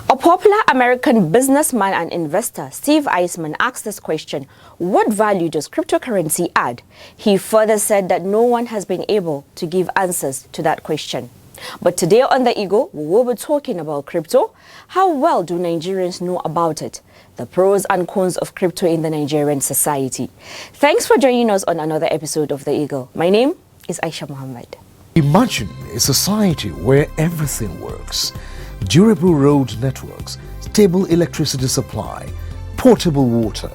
A popular American businessman and investor, Steve Eisman, asked this question: what value does cryptocurrency add? He further said that no one has been able to give answers to that question. But today on The Eagle, we will be talking about crypto. How well do Nigerians know about it? The pros and cons of crypto in the Nigerian society. Thanks for joining us on another episode of The Eagle. My name is Aisha Muhammad. Imagine a society where everything works. Durable road networks, stable electricity supply, portable water,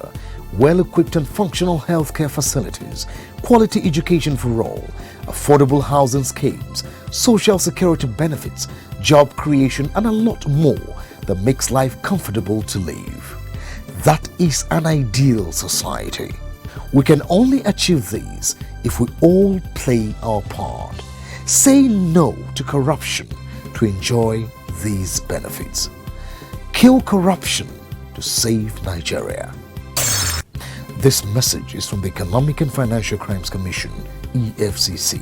well-equipped and functional healthcare facilities, quality education for all, affordable housing schemes, social security benefits, job creation, and a lot more that makes life comfortable to live. That is an ideal society. We can only achieve these if we all play our part. Say no to corruption to enjoy these benefits. Kill corruption to save Nigeria. This message is from the Economic and Financial Crimes Commission, EFCC.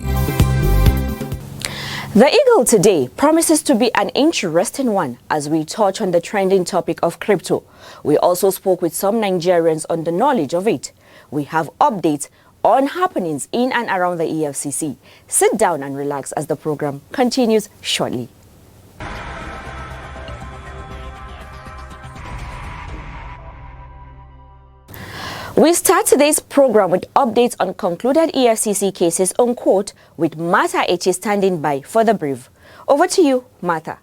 The Eagle today promises to be an interesting one as we touch on the trending topic of crypto. We also spoke with some Nigerians on the knowledge of it. We have updates on happenings in and around the EFCC. Sit down and relax as the program continues shortly. We start today's program with updates on concluded EFCC cases on court, with Martha Echi standing by for the brief. Over to you, Martha.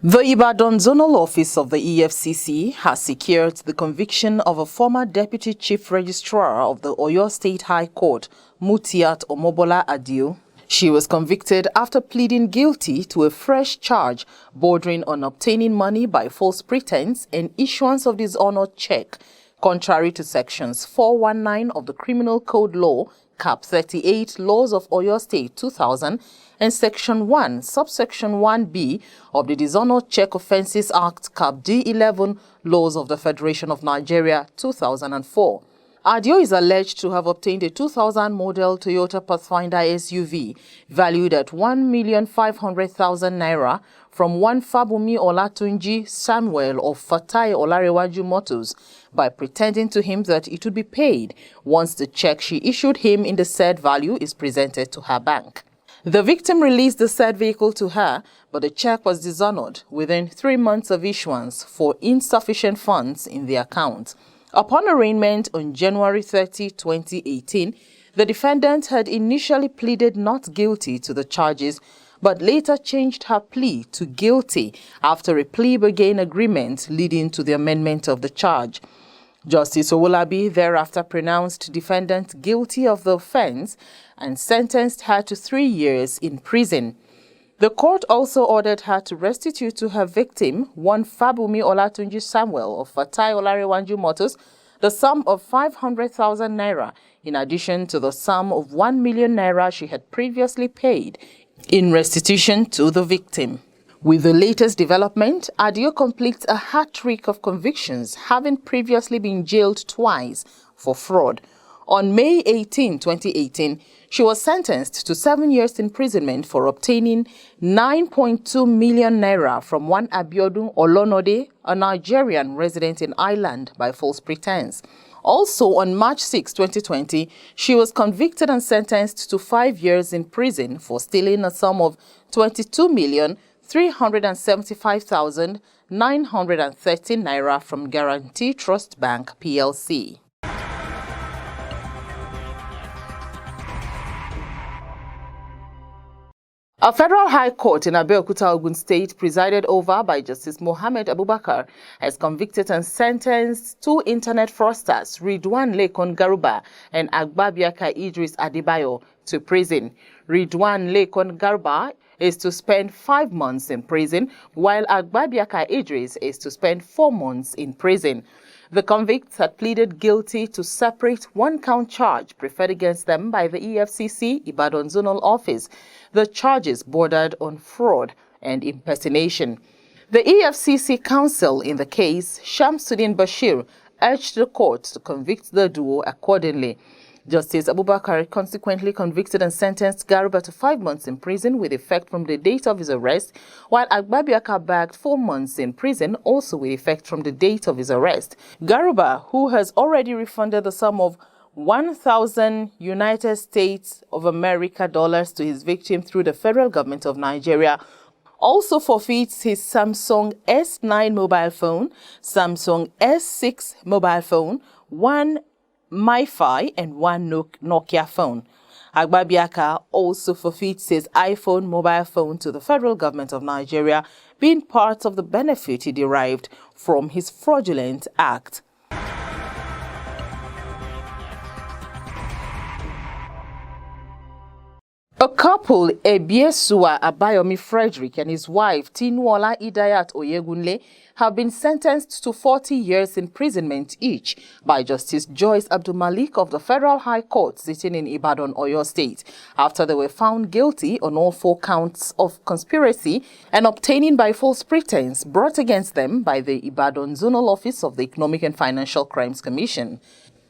The Ibadan Zonal Office of the EFCC has secured the conviction of a former Deputy Chief Registrar of the Oyo State High Court, Mutiat Omobola Adio. She was convicted after pleading guilty to a fresh charge bordering on obtaining money by false pretense and issuance of dishonored check, contrary to Sections 419 of the Criminal Code Law, Cap 38, Laws of Oyo State 2000, and Section 1, Subsection 1B of the Dishonored Check Offences Act, Cap D11, Laws of the Federation of Nigeria 2004. Adio is alleged to have obtained a 2000 model Toyota Pathfinder SUV valued at 1,500,000 naira from one Fabumi Olatunji Samuel of Fatai Olarewaju Motors by pretending to him that it would be paid once the check she issued him in the said value is presented to her bank. The victim released the said vehicle to her, but the check was dishonored within 3 months of issuance for insufficient funds in the account. Upon arraignment on January 30, 2018, the defendant had initially pleaded not guilty to the charges, but later changed her plea to guilty after a plea bargain agreement leading to the amendment of the charge. Justice Owolabi thereafter pronounced defendant guilty of the offense and sentenced her to 3 years in prison. The court also ordered her to restitute to her victim, one Fabumi Olatunji Samuel of Fatai Olarewanju Motors, the sum of 500,000 naira, in addition to the sum of 1 million naira she had previously paid in restitution to the victim. With the latest development, Adio completes a hat-trick of convictions, having previously been jailed twice for fraud. On May 18, 2018, she was sentenced to 7 years imprisonment for obtaining 9.2 million naira from one Abiodun Olonode, a Nigerian resident in Ireland, by false pretense. Also, on March 6, 2020, she was convicted and sentenced to 5 years in prison for stealing a sum of 22,375,913 naira from Guarantee Trust Bank PLC. A federal high court in Abeokuta, Ogun State, presided over by Justice Mohammed Abubakar, has convicted and sentenced 2 internet fraudsters, Ridwan Lekon Garuba and Agbabiaka Idris Adebayo, to prison. Ridwan Lekon Garuba is to spend 5 months in prison, while Agbabiaka Idris is to spend 4 months in prison. The convicts had pleaded guilty to separate one-count charge preferred against them by the EFCC Ibadan Zonal Office. The charges bordered on fraud and impersonation. The EFCC counsel in the case, Shamsuddin Bashir, urged the court to convict the duo accordingly. Justice Abubakar consequently convicted and sentenced Garuba to 5 months in prison with effect from the date of his arrest, while Agbabiaka bagged 4 months in prison, also with effect from the date of his arrest. Garuba, who has already refunded the sum of 1,000 United States of America dollars to his victim through the federal government of Nigeria, also forfeits his Samsung S9 mobile phone, Samsung S6 mobile phone, one MiFi and one Nokia phone. Agbabiaka also forfeits his iPhone mobile phone to the federal government of Nigeria, being part of the benefit he derived from his fraudulent act. A couple, Ebiesua Abayomi Frederick and his wife, Tinuola Idayat Oyegunle, have been sentenced to 40 years imprisonment each by Justice Joyce Abdulmalik of the Federal High Court sitting in Ibadan, Oyo State, after they were found guilty on all 4 counts of conspiracy and obtaining by false pretense brought against them by the Ibadan Zonal Office of the Economic and Financial Crimes Commission.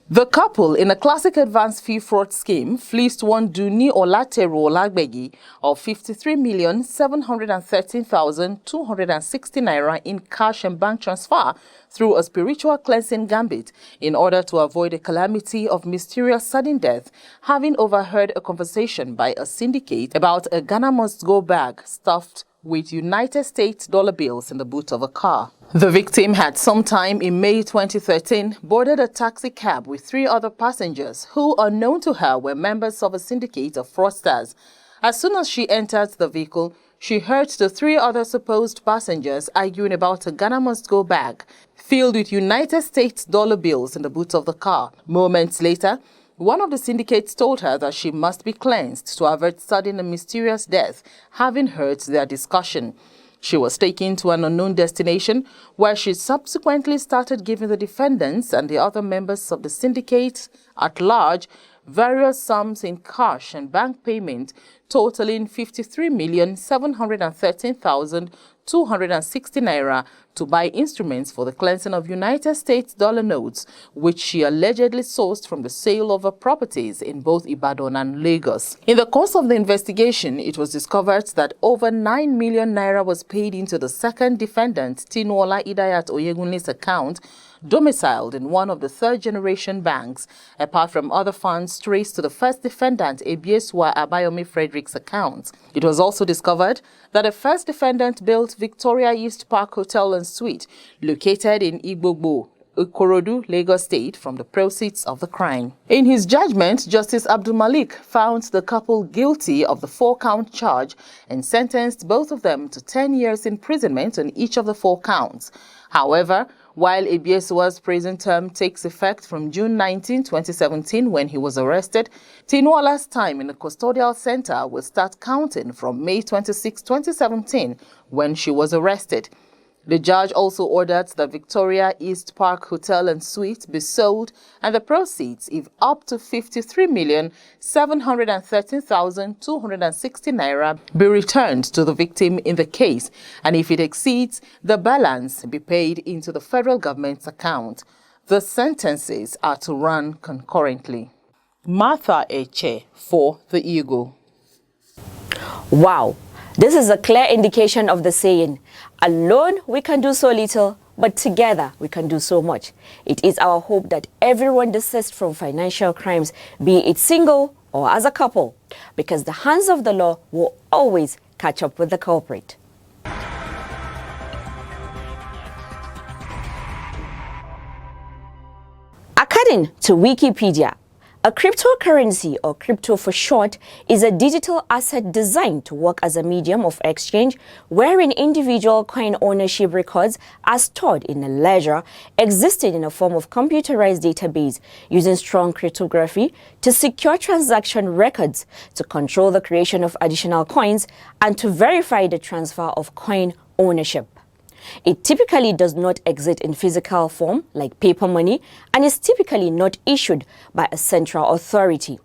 The couple, in a classic advance fee fraud scheme, fleeced one Duni Olatero Olagbegi of 53,713,260 naira in cash and bank transfer through a spiritual cleansing gambit in order to avoid a calamity of mysterious sudden death, having overheard a conversation by a syndicate about a Ghana must-go bag stuffed with United States dollar bills in the boot of a car. The victim had sometime in May 2013 boarded a taxi cab with 3 other passengers who, unknown to her, were members of a syndicate of fraudsters. As soon as she entered the vehicle, she heard the 3 other supposed passengers arguing about a Ghana must-go bag filled with United States dollar bills in the boot of the car. Moments later, one of the syndicates told her that she must be cleansed to avert sudden and mysterious death, having heard their discussion. She was taken to an unknown destination where she subsequently started giving the defendants and the other members of the syndicate at large various sums in cash and bank payment totaling 53,713,260 naira to buy instruments for the cleansing of United States dollar notes, which she allegedly sourced from the sale of her properties in both Ibadan and Lagos. In the course of the investigation, it was discovered that over 9 million naira was paid into the second defendant, Tinuola Idayat Oyegunle's account, domiciled in one of the third-generation banks, apart from other funds traced to the first defendant, Ebiesua Abayomi Frederick's account. It was also discovered that the first defendant built Victoria East Park Hotel and Suite, located in Igbogbo, Ikorodu, Lagos State, from the proceeds of the crime. In his judgment, Justice Abdulmalik found the couple guilty of the 4-count charge and sentenced both of them to 10 years imprisonment on each of the 4 counts. However, while Ebiesua's prison term takes effect from June 19, 2017, when he was arrested, Tinuola's time in the custodial center will start counting from May 26, 2017, when she was arrested. The judge also ordered the Victoria East Park Hotel and Suite be sold and the proceeds, if up to 53,713,260 naira, be returned to the victim in the case, and if it exceeds, the balance be paid into the federal government's account. The sentences are to run concurrently. Martha Eche for The Eagle. Wow, this is a clear indication of the saying, alone we can do so little, but together we can do so much. It is our hope that everyone desists from financial crimes, be it single or as a couple, because the hands of the law will always catch up with the culprit. According to Wikipedia, A cryptocurrency, or crypto for short, is a digital asset designed to work as a medium of exchange wherein individual coin ownership records are stored in a ledger existing in a form of computerized database using strong cryptography to secure transaction records, to control the creation of additional coins, and to verify the transfer of coin ownership. It typically does not exist in physical form like paper money and is typically not issued by a central authority.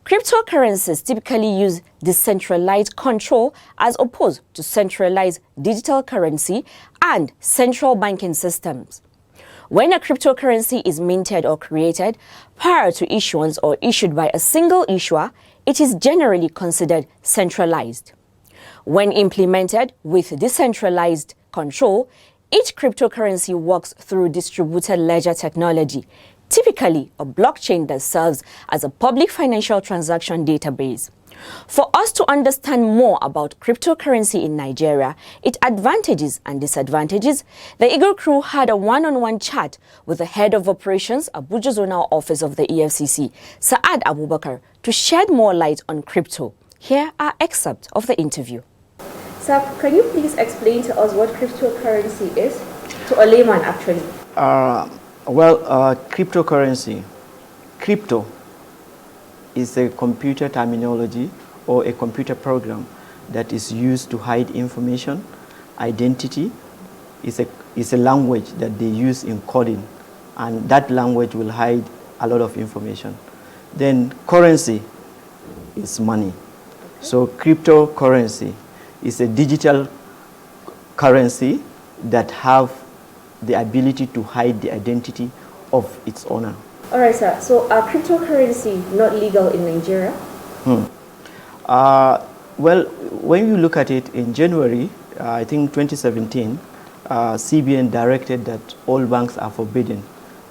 Cryptocurrencies typically use decentralized control as opposed to centralized digital currency and central banking systems. When a cryptocurrency is minted or created prior to issuance or issued by a single issuer, it is generally considered centralized. When implemented with decentralized control, each cryptocurrency works through distributed ledger technology, typically a blockchain that serves as a public financial transaction database. For us to understand more about cryptocurrency in Nigeria, its advantages and disadvantages, the Eagle crew had a one-on-one chat with the head of operations, Abuja Zonal Office of the EFCC, Saad Abubakar, to shed more light on crypto. Here are excerpts of the interview. Sir, can you please explain to us what cryptocurrency is? To a layman, actually. Cryptocurrency. Crypto is a computer terminology or a computer program that is used to hide information. Identity is a language that they use in coding, and that language will hide a lot of information. Then currency is money. So cryptocurrency is a digital currency that have the ability to hide the identity of its owner. All right, sir. So are cryptocurrency not legal in Nigeria? Well, when you look at it in January, I think 2017, CBN directed that all banks are forbidden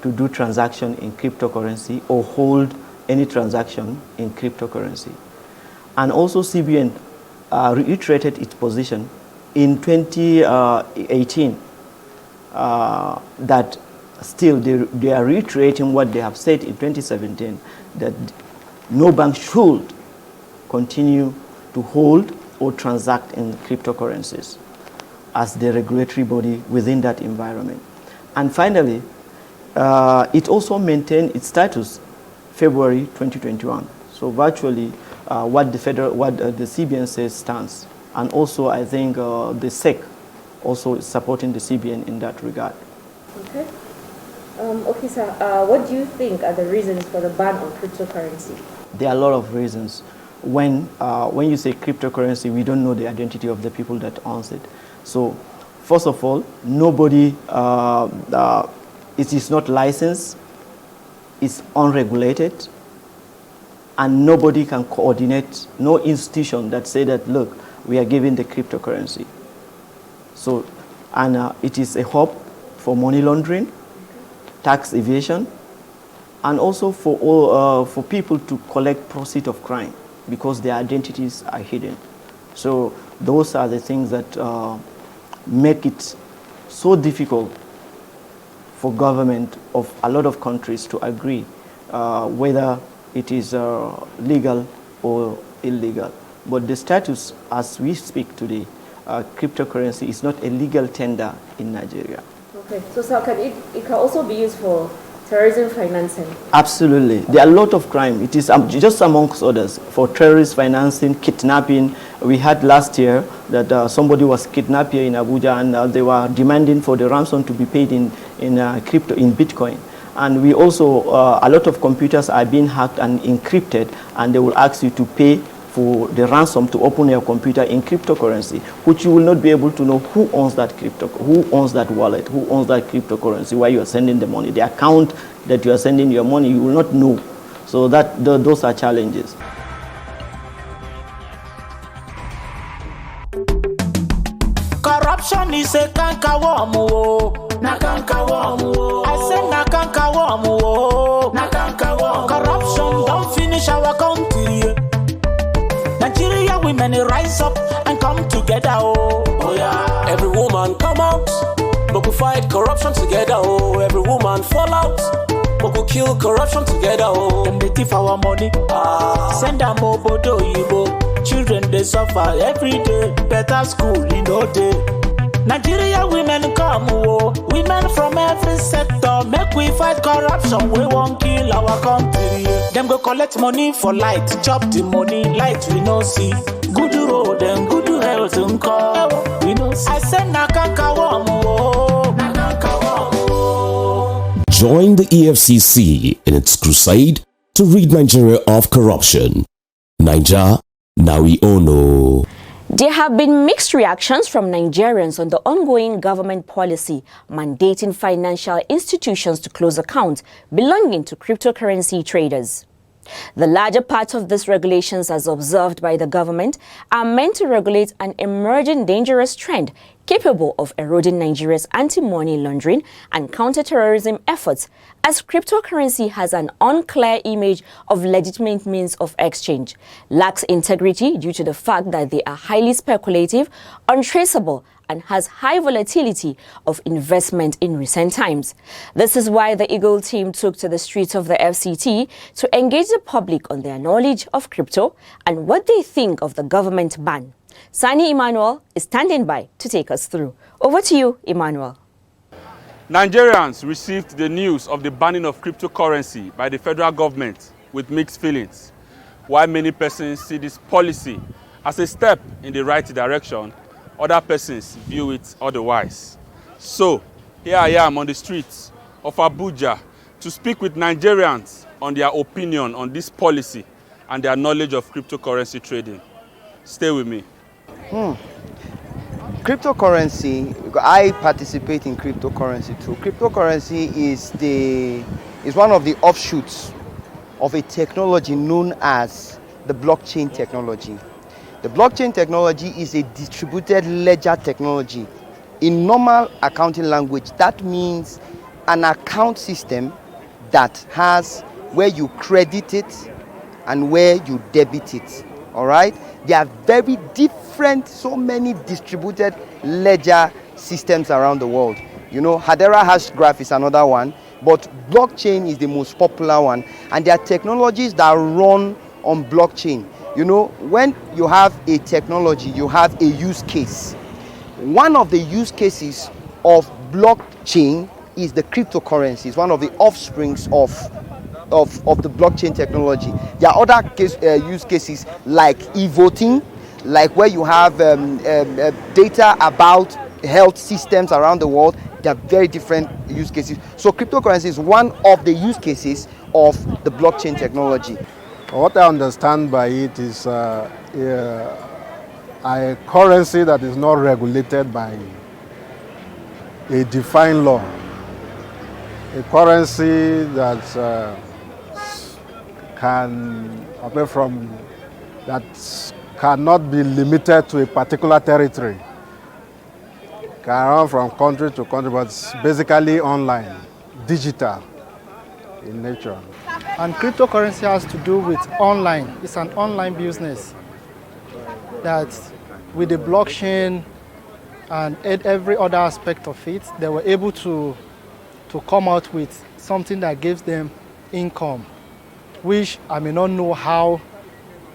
to do transaction in cryptocurrency or hold any transaction in cryptocurrency. And also CBN reiterated its position in 2018 that still they are reiterating what they have said in 2017, that no bank should continue to hold or transact in cryptocurrencies as the regulatory body within that environment. And finally, it also maintained its status February 2021. So virtually what the CBN says stands. And also I think the SEC also is supporting the CBN in that regard. Okay. Okay, sir. What do you think are the reasons for the ban on cryptocurrency? There are a lot of reasons. When you say cryptocurrency, we don't know the identity of the people that owns it. So first of all, nobody, it is not licensed, it's unregulated, and nobody can coordinate, no institution that say that, look, we are giving the cryptocurrency. So, and it is a hub for money laundering, tax evasion, and also for all, for people to collect proceeds of crime because their identities are hidden. So those are the things that make it so difficult for government of a lot of countries to agree whether it is legal or illegal. But the status as we speak today, cryptocurrency is not a legal tender in Nigeria. Okay, so sir, it can also be used for terrorism financing? Absolutely. There are a lot of crime. It is just amongst others for terrorist financing, kidnapping. We had last year that somebody was kidnapped here in Abuja, and they were demanding for the ransom to be paid in crypto, in Bitcoin. And we also, a lot of computers are being hacked and encrypted, and they will ask you to pay for the ransom to open your computer in cryptocurrency, which you will not be able to know who owns that who owns that wallet, who owns that cryptocurrency, where you are sending the money, the account that you are sending your money, you will not know. So those are challenges. Corruption is a cankerworm, na cankerworm. I say na cankerworm, na cankerworm. Corruption don't finish our country. Nigeria women rise up and come together, oh yeah. Every woman come out, but we fight corruption together, oh. Every woman fall out, We could kill corruption together, oh. Them they thief our money, send them obodo yibo. Children they suffer every day. Better school in no day. Nigeria women come, oh. Women from every sector. Make we fight corruption. We won't kill our country. Them go collect money for light. Chop the money, light we no see. Good road and good health we no see. I said nakanka wamu, nakanka wamu. Join the EFCC in its crusade to rid Nigeria of corruption. Naija, now we all know. There have been mixed reactions from Nigerians on the ongoing government policy mandating financial institutions to close accounts belonging to cryptocurrency traders. The larger part of these regulations, as observed by the government, are meant to regulate an emerging dangerous trend capable of eroding Nigeria's anti-money laundering and counter-terrorism efforts, as cryptocurrency has an unclear image of legitimate means of exchange, lacks integrity due to the fact that they are highly speculative, untraceable, and has high volatility of investment in recent times. This is why the Eagle team took to the streets of the FCT to engage the public on their knowledge of crypto and what they think of the government ban. Sani Emmanuel is standing by to take us through. Over to you, Emmanuel. Nigerians received the news of the banning of cryptocurrency by the federal government with mixed feelings. While many persons see this policy as a step in the right direction, other persons view it otherwise. So, here I am on the streets of Abuja to speak with Nigerians on their opinion on this policy and their knowledge of cryptocurrency trading. Stay with me. Cryptocurrency, I participate in cryptocurrency too. Cryptocurrency is one of the offshoots of a technology known as the blockchain technology. The blockchain technology is a distributed ledger technology. In normal accounting language, that means an account system that has where you credit it and where you debit it. All right? They are very different, so many distributed ledger systems around the world. You know, Hedera Hashgraph is another one, but blockchain is the most popular one, and there are technologies that run on blockchain. You know, when you have a technology, you have a use case. One of the use cases of blockchain is the cryptocurrency. It's one of the offsprings of the blockchain technology. There are other use cases like e-voting, like where you have data about health systems around the world. They are very different use cases. So cryptocurrency is one of the use cases of the blockchain technology. What I understand by it is a currency that is not regulated by a defined law. A currency that cannot be limited to a particular territory. Can run from country to country, but it's basically online, digital in nature. And cryptocurrency has to do with online. It's an online business that with the blockchain and every other aspect of it, they were able to come out with something that gives them income, which I may not know how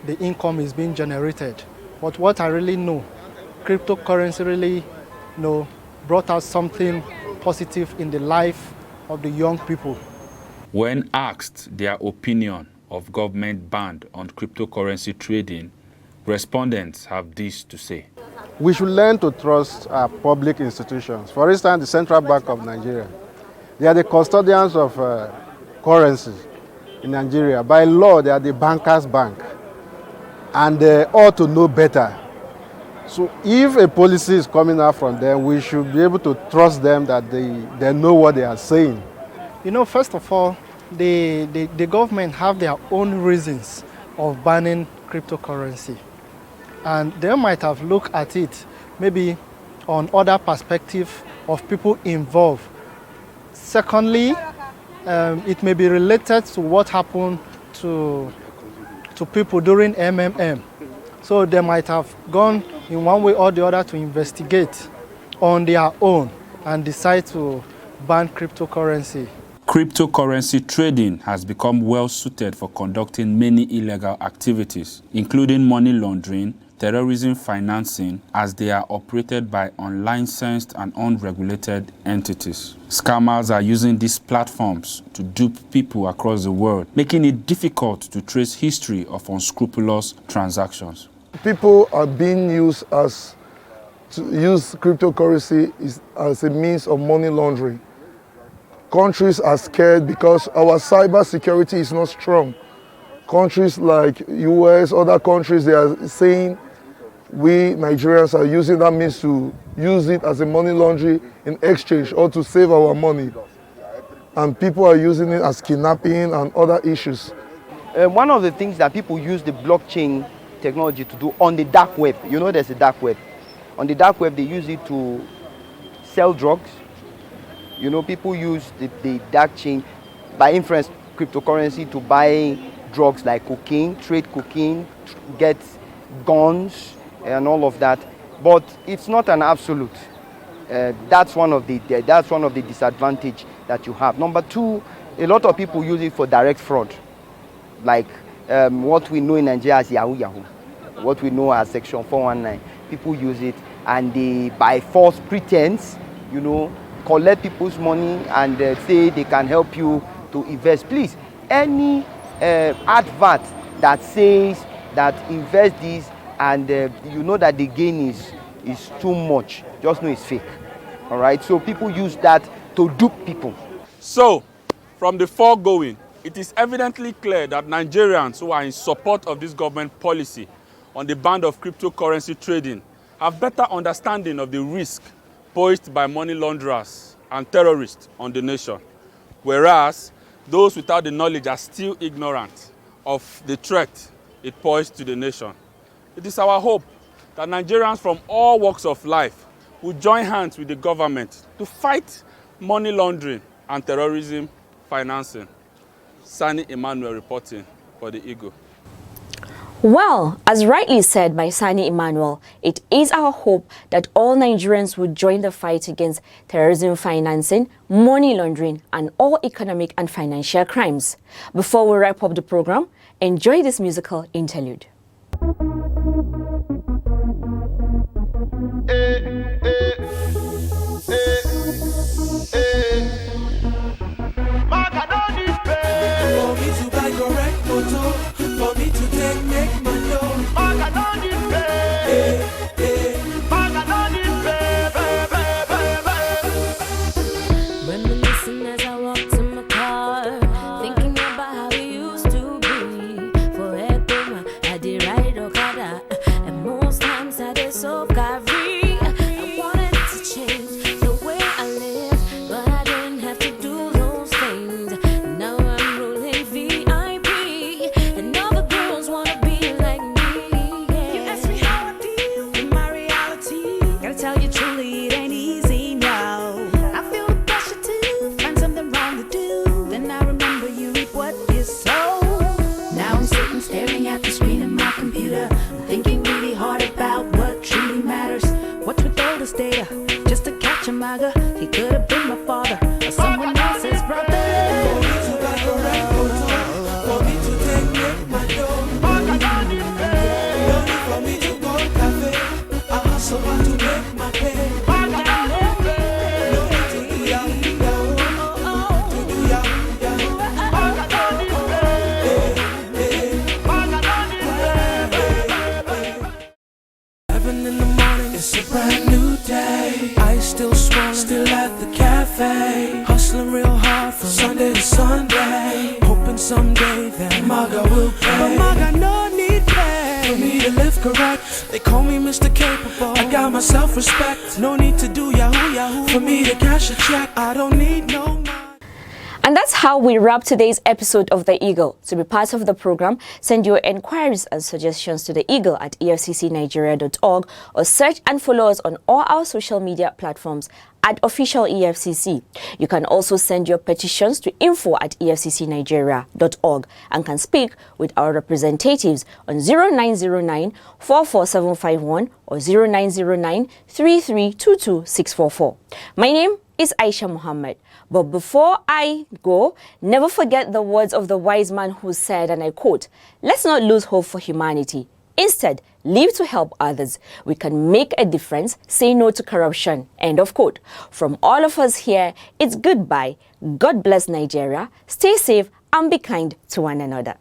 the income is being generated. But what I really know, cryptocurrency really brought out something positive in the life of the young people. When asked their opinion of government ban on cryptocurrency trading, respondents have this to say. We should learn to trust our public institutions. For instance, the Central Bank of Nigeria. They are the custodians of currencies in Nigeria. By law, they are the bankers' bank. And they ought to know better. So if a policy is coming out from them, we should be able to trust them that they know what they are saying. You know, first of all, the government have their own reasons of banning cryptocurrency. And they might have looked at it maybe on other perspective of people involved. Secondly, it may be related to what happened to people during MMM. So they might have gone in one way or the other to investigate on their own and decide to ban cryptocurrency. Cryptocurrency trading has become well suited for conducting many illegal activities, including money laundering, terrorism financing, as they are operated by unlicensed and unregulated entities. Scammers are using these platforms to dupe people across the world, making it difficult to trace history of unscrupulous transactions. People are being used to use cryptocurrency as a means of money laundering. Countries are scared because our cyber security is not strong. Countries like US, other countries, they are saying we Nigerians are using that means to use it as a money laundering in exchange or to save our money. And people are using it as kidnapping and other issues. One of the things that people use the blockchain technology to do on the dark web, you know there's a dark web. On the dark web, they use it to sell drugs. You know, people use the dark chain by inference cryptocurrency to buy drugs like cocaine, trade cocaine, get guns and all of that. But it's not an absolute. That's one of the disadvantage that you have. Number two, a lot of people use it for direct fraud, like what we know in Nigeria as Yahoo Yahoo, what we know as Section 419. People use it and they, by false pretense, you know, collect people's money and say they can help you to invest. Please, any advert that says that invest this and you know that the gain is too much, just know it's fake. All right, so people use that to dupe people. So, from the foregoing, it is evidently clear that Nigerians who are in support of this government policy on the ban of cryptocurrency trading have better understanding of the risk posed by money launderers and terrorists on the nation, whereas those without the knowledge are still ignorant of the threat it posed to the nation. It is our hope that Nigerians from all walks of life will join hands with the government to fight money laundering and terrorism financing. Sani Emmanuel reporting for the Eagle. Well, as rightly said by Sani Emmanuel, it is our hope that all Nigerians would join the fight against terrorism financing, money laundering, and all economic and financial crimes. Before we wrap up the program, enjoy this musical interlude. For me to make my dough, I don't need pay. I don't need pay. Reminiscing as I walk to my car, thinking about how we used to be. For Ekuma, I did ride Okada, and most times I did so carry. I wanted to change the way I live, but I didn't have to do those things. Now I'm ruling VIP. Data, just to catch a maga. He could have been my father or someone else's brother. For me to buy correct photo, for me to take my dough, I don't need pay. No need for me to go cafe. I hustle hard to make my pay. I don't need pay. No need to do yahoo yahoo, to do yahoo yahoo. I don't need pay. 7 in the morning, it's a brand new day. I still swollen, still at the cafe, hustling real hard from Sunday to Sunday, hoping someday that Maga will pay. But Maga no need pay for me to live correct. They call me Mr. Capable. I got my self-respect. No need to do yahoo yahoo for me to cash a check. I don't need no money. And that's how we wrap today's episode of The Eagle. To be part of the program, send your enquiries and suggestions to The Eagle at efccnigeria.org or search and follow us on all our social media platforms at Official EFCC. You can also send your petitions to info@efccnigeria.org and can speak with our representatives on 0909 44751 or 0909 3322644. My name is Aisha Muhammad. But before I go, never forget the words of the wise man who said, and I quote, "Let's not lose hope for humanity. Instead, live to help others. We can make a difference. Say no to corruption." End of quote. From all of us here, it's goodbye. God bless Nigeria. Stay safe and be kind to one another.